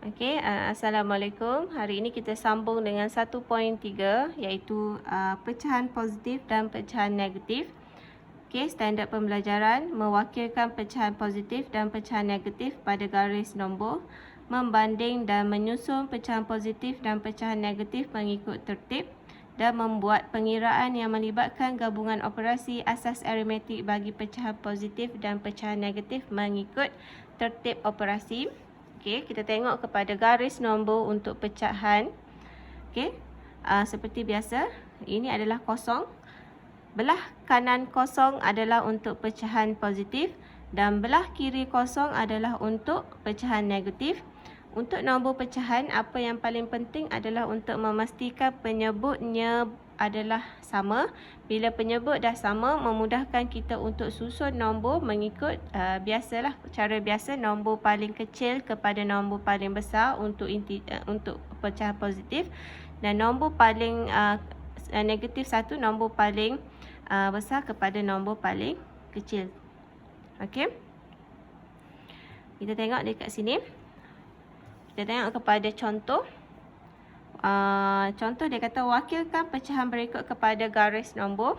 Okey, Assalamualaikum. Hari ini kita sambung dengan 1.3 iaitu pecahan positif dan pecahan negatif. Okey, standard pembelajaran mewakilkan pecahan positif dan pecahan negatif pada garis nombor, membanding dan menyusun pecahan positif dan pecahan negatif mengikut tertib dan membuat pengiraan yang melibatkan gabungan operasi asas aritmetik bagi pecahan positif dan pecahan negatif mengikut tertib operasi. Okey, kita tengok kepada garis nombor untuk pecahan. Okey, seperti biasa, ini adalah kosong. Belah kanan kosong adalah untuk pecahan positif dan belah kiri kosong adalah untuk pecahan negatif. Untuk nombor pecahan, apa yang paling penting adalah untuk memastikan penyebutnya adalah sama. Bila penyebut dah sama, memudahkan kita untuk susun nombor mengikut biasalah cara biasa, nombor paling kecil kepada nombor paling besar untuk pecahan positif, dan nombor paling negatif satu, nombor paling besar kepada nombor paling kecil. Okey, kita tengok dekat sini. Kita tengok kepada contoh. Contoh dia kata wakilkan pecahan berikut kepada garis nombor.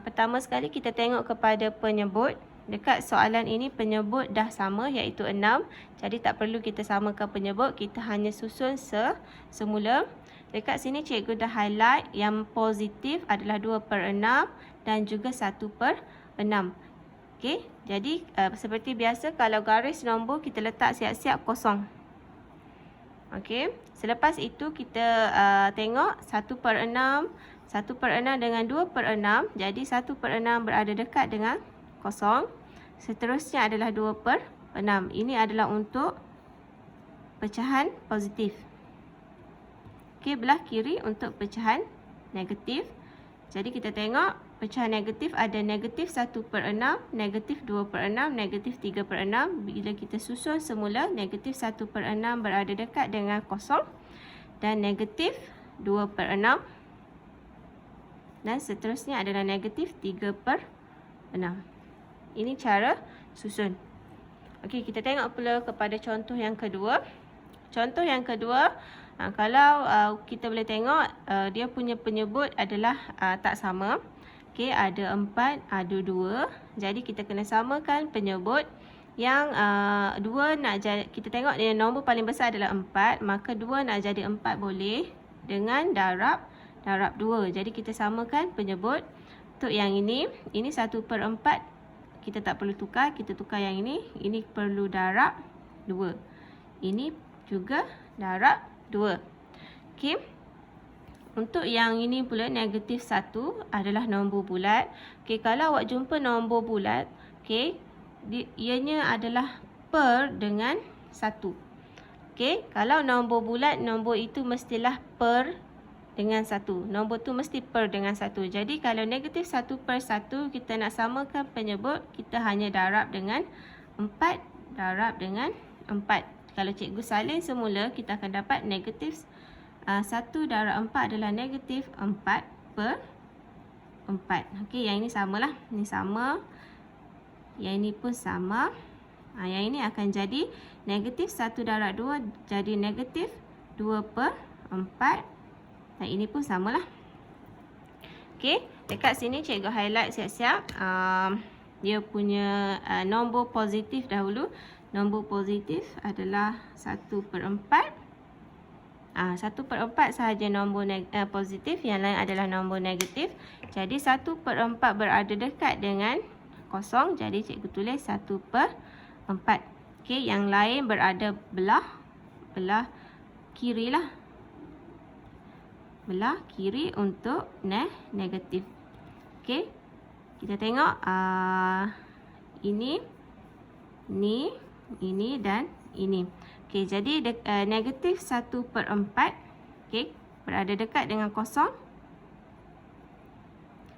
Pertama sekali kita tengok kepada penyebut. Dekat soalan ini penyebut dah sama iaitu 6. Jadi tak perlu kita samakan penyebut, kita hanya susun semula. Dekat sini cikgu dah highlight yang positif adalah 2/6 dan juga 1/6. Okey, jadi seperti biasa kalau garis nombor kita letak siap-siap kosong. Okey, selepas itu kita tengok 1/6, 1/6 dengan 2/6. Jadi 1/6 berada dekat dengan kosong. Seterusnya adalah 2/6. Ini adalah untuk pecahan positif. Okey, belah kiri untuk pecahan negatif. Jadi kita tengok pecahan negatif ada negatif 1/6, negatif 2/6, negatif 3/6. Bila kita susun semula, negatif 1/6 berada dekat dengan kosong dan negatif 2/6 dan seterusnya adalah negatif 3/6. Ini cara susun. Okey, kita tengok pula kepada contoh yang kedua. Contoh yang kedua, kalau kita boleh tengok dia punya penyebut adalah tak sama. Okey, ada 4, ada 2. Jadi kita kena samakan penyebut. Yang 2 nak jadi, kita tengok dia nombor paling besar adalah 4, maka 2 nak jadi 4 boleh dengan darab 2. Jadi kita samakan penyebut. Untuk yang ini 1/4 kita tak perlu tukar, kita tukar yang ini perlu darab 2. Ini juga darab 2. Okey. Untuk yang ini pula negatif 1 adalah nombor bulat. Okey, kalau awak jumpa nombor bulat, okey, ianya adalah per dengan 1. Okey, kalau nombor bulat, nombor itu mestilah per dengan 1. Nombor tu mesti per dengan 1. Jadi kalau negatif 1/1 kita nak samakan penyebut, kita hanya darab dengan 4, darab dengan 4. Kalau cikgu salin semula, kita akan dapat negatif 1 darab 4 adalah negatif 4/4. Okey, yang ini samalah. Ini sama. Yang ini pun sama. Yang ini akan jadi negatif 1 darab 2 jadi negatif 2/4. Dan ini pun samalah. Okey, dekat sini cikgu highlight siap-siap. Dia punya nombor positif dahulu. Nombor positif adalah 1/4. 1/4 sahaja nombor positif, yang lain adalah nombor negatif. Jadi 1/4 berada dekat dengan kosong, jadi cikgu tulis 1/4. Okey, yang lain berada belah kiri lah. Belah kiri untuk negatif. Okey, kita tengok ini dan ini. Okey, jadi negatif 1/4 okey, berada dekat dengan kosong.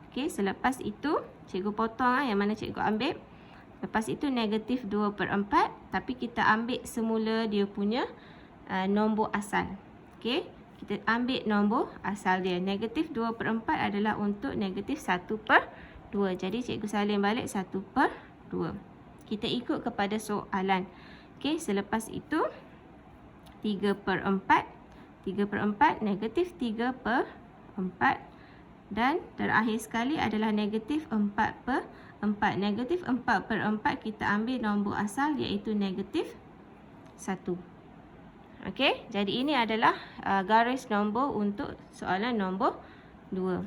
Okey, selepas itu cikgu potong yang mana cikgu ambil. Lepas itu negatif 2/4, tapi kita ambil semula dia punya nombor asal. Okey, kita ambil nombor asal dia. Negatif 2/4 adalah untuk negatif 1/2. Jadi cikgu salin balik 1/2. Kita ikut kepada soalan. Okey, selepas itu 3/4. 3/4 negatif 3/4. Dan terakhir sekali adalah negatif 4/4. Negatif 4/4 kita ambil nombor asal iaitu negatif 1. Okey, jadi ini adalah garis nombor untuk soalan nombor 2.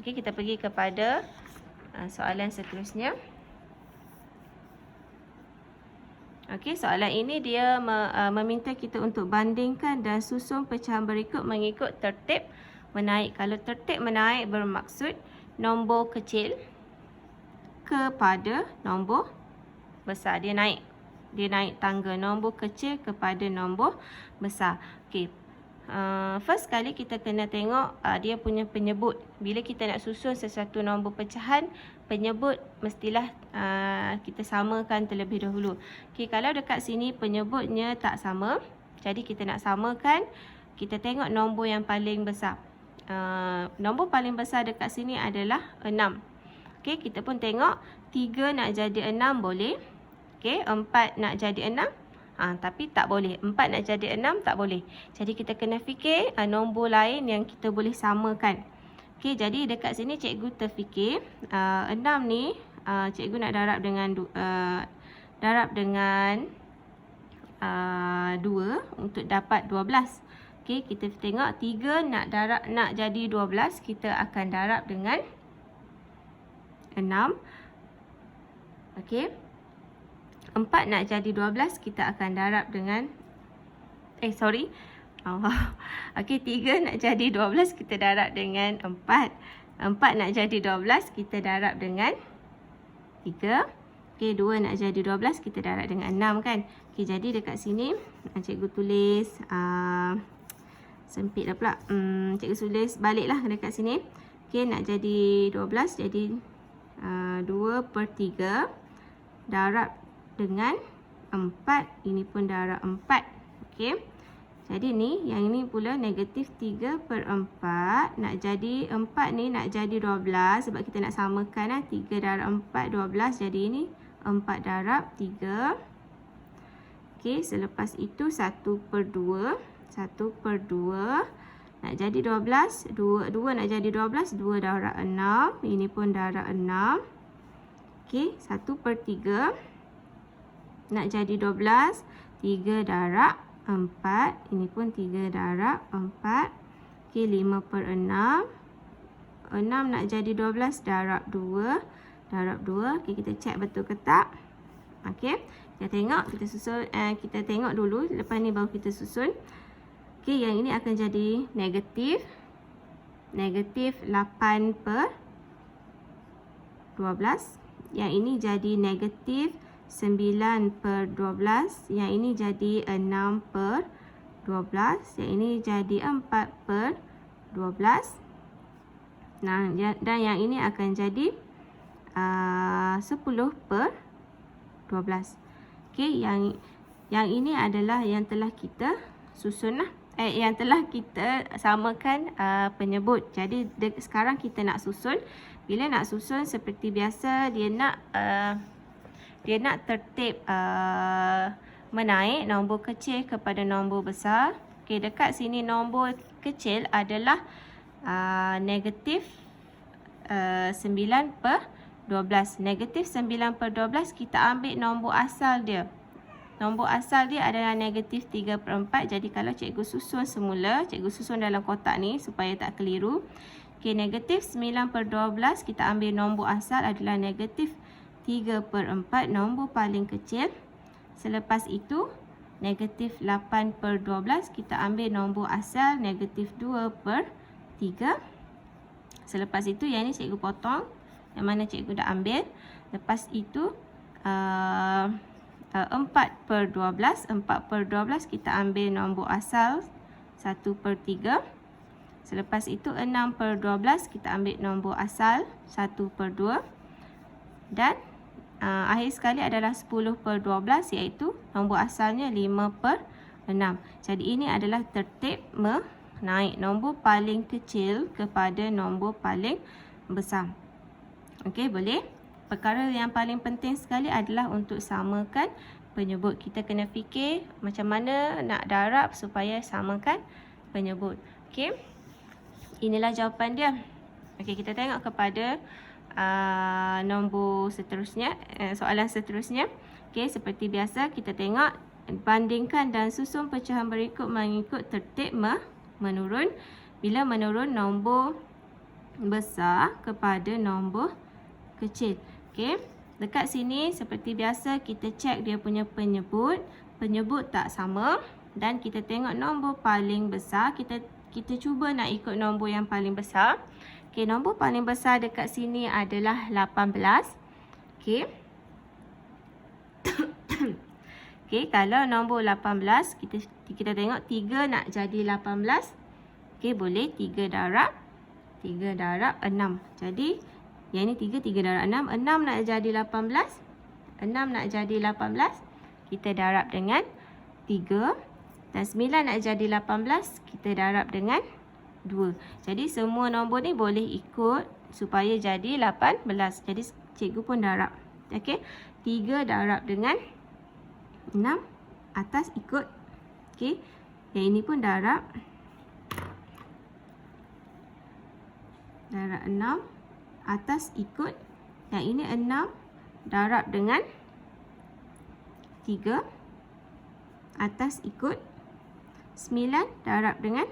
Okey, kita pergi kepada soalan seterusnya. Okey, soalan ini dia meminta kita untuk bandingkan dan susun pecahan berikut mengikut tertib menaik. Kalau tertib menaik bermaksud nombor kecil kepada nombor besar. Dia naik tangga nombor kecil kepada nombor besar. Okey. First kali kita kena tengok dia punya penyebut. Bila kita nak susun sesuatu nombor pecahan, penyebut mestilah kita samakan terlebih dahulu. Okey, kalau dekat sini penyebutnya tak sama, jadi kita nak samakan, kita tengok nombor yang paling besar. Nombor paling besar dekat sini adalah 6. Okey, kita pun tengok 3 nak jadi 6 boleh. Okey, 4 nak jadi 6. Tapi tak boleh. 4 nak jadi 6 tak boleh. Jadi kita kena fikir nombor lain yang kita boleh samakan. Okey, jadi dekat sini cikgu terfikir 6 ni cikgu nak darab dengan 2 untuk dapat 12. Okey, kita tengok 3 nak jadi 12, kita akan darab dengan 6. Okey. 4 nak jadi 12, kita akan darab dengan Okey, 3 nak jadi 12, kita darab dengan 4. 4 nak jadi 12, kita darab dengan 3. Okey, 2 nak jadi 12, kita darab dengan 6 kan. Okey, jadi dekat sini cikgu tulis sempit dah pula. Cikgu tulis baliklah dekat sini. Okey, nak jadi 12, jadi 2/3 darab dengan 4. Ini pun darab 4. Okey. Jadi ni, yang ini pula negatif 3/4. Nak jadi 4 ni nak jadi 12. Sebab kita nak samakan 3 darab 4, 12. Jadi ini 4 darab 3. Okey, selepas itu 1/2. 1/2 nak jadi 12. 2 nak jadi 12. 2 darab 6. Ini pun darab 6. Okey, 1/3 nak jadi 12. 3 darab 4. Ini pun 3 darab 4. Okey, 5/6. 6 nak jadi 12 darab 2. Darab 2. Okey, kita cek betul ke tak. Okey, kita tengok, kita susun, kita tengok dulu, lepas ni baru kita susun. Okey, yang ini akan jadi negatif 8/12. Yang ini jadi negatif 9/12. Yang ini jadi 6/12. Yang ini jadi 4/12. Nah, dan yang ini akan jadi 10/12. Okey, yang ini adalah yang telah kita susun yang telah kita samakan penyebut. Jadi sekarang kita nak susun. Bila nak susun seperti biasa, dia nak tertib menaik nombor kecil kepada nombor besar. Okey, dekat sini nombor kecil adalah negatif 9/12. Negatif 9/12 kita ambil nombor asal dia. Nombor asal dia adalah negatif 3/4. Jadi kalau cikgu susun semula, cikgu susun dalam kotak ni supaya tak keliru. Okey, negatif 9/12 kita ambil nombor asal adalah negatif 3/4, nombor paling kecil. Selepas itu negatif 8/12 kita ambil nombor asal negatif 2/3. Selepas itu yang ni cikgu potong, yang mana cikgu dah ambil. Lepas itu 4/12. 4/12 kita ambil nombor asal 1/3. Selepas itu 6/12 kita ambil nombor asal 1/2. Dan akhir sekali adalah 10/12, iaitu nombor asalnya 5/6. Jadi ini adalah tertib menaik nombor paling kecil kepada nombor paling besar. Okey, boleh. Perkara yang paling penting sekali adalah untuk samakan penyebut. Kita kena fikir macam mana nak darab supaya samakan penyebut. Okey. Inilah jawapan dia. Okey, kita tengok kepada nombor seterusnya, soalan seterusnya. Okey, seperti biasa kita tengok bandingkan dan susun pecahan berikut mengikut tertib menurun. Bila menurun nombor besar kepada nombor kecil. Okey, dekat sini seperti biasa kita cek dia punya penyebut. Penyebut tak sama dan kita tengok nombor paling besar. Kita cuba nak ikut nombor yang paling besar. Okey, nombor paling besar dekat sini adalah 18. Okey. Okey, kalau nombor 18, kita tengok 3 nak jadi 18. Okey, boleh 3 darab 6. Jadi, yang ini 3 darab 6. 6 nak jadi 18. 6 nak jadi 18. Kita darab dengan 3. Dan 9 nak jadi 18, kita darab dengan 2. Jadi semua nombor ni boleh ikut supaya jadi 18. Jadi cikgu pun darab. Okey. 3 darab dengan 6 atas ikut. Okey. Yang ini pun darab. Darab 6 atas ikut. Yang ini 6 darab dengan 3 atas ikut. 9 darab dengan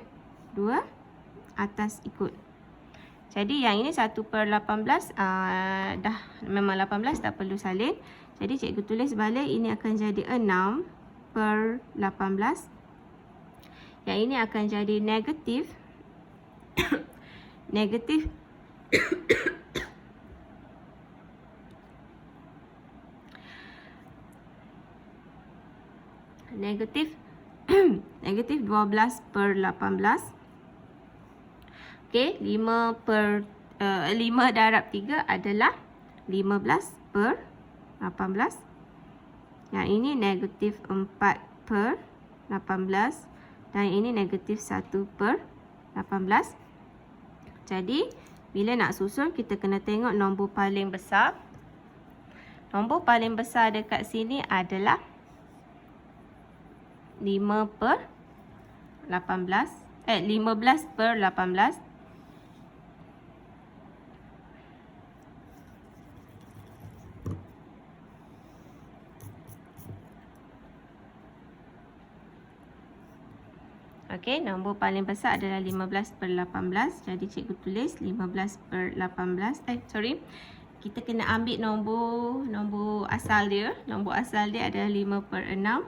2 atas ikut. Jadi yang ini 1/18 dah memang 18, tak perlu salin. Jadi cikgu tulis balik, ini akan jadi 6/18. Yang ini akan jadi negatif negatif negatif 12/18. Okey, 5 darab 3 adalah 15/18. Yang ini negatif 4/18 dan ini negatif 1/18. Jadi, bila nak susun kita kena tengok nombor paling besar. Nombor paling besar dekat sini adalah 15/18. Okey, nombor paling besar adalah 15/18. Jadi cikgu tulis 15/18. Kita kena ambil nombor asal dia. Nombor asal dia adalah 5/6.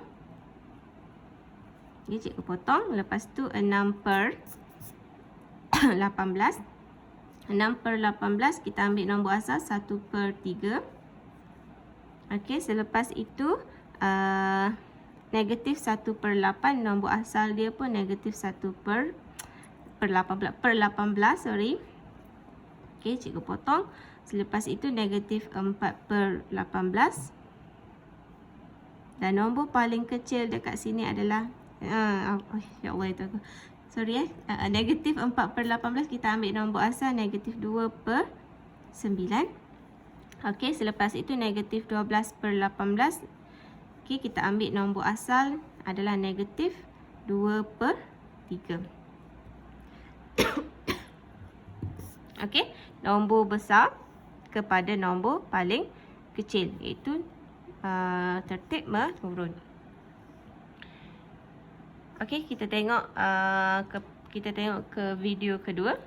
Okey, cikgu potong. Lepas tu 6/18. 6/18 kita ambil nombor asal 1/3. Okey, selepas itu negatif 1/8. Nombor asal dia pun negatif 1/18. Okey, cikgu potong. Selepas itu negatif 4/18. Dan nombor paling kecil dekat sini adalah ya Allah itu aku. Negatif 4/18 kita ambil nombor asal negatif 2/9. Okey, selepas itu negatif 12/18. Okey, kita ambil nombor asal adalah negatif 2/3. Okey, nombor besar kepada nombor paling kecil, iaitu tertib menurun. Okey, kita tengok ke video kedua.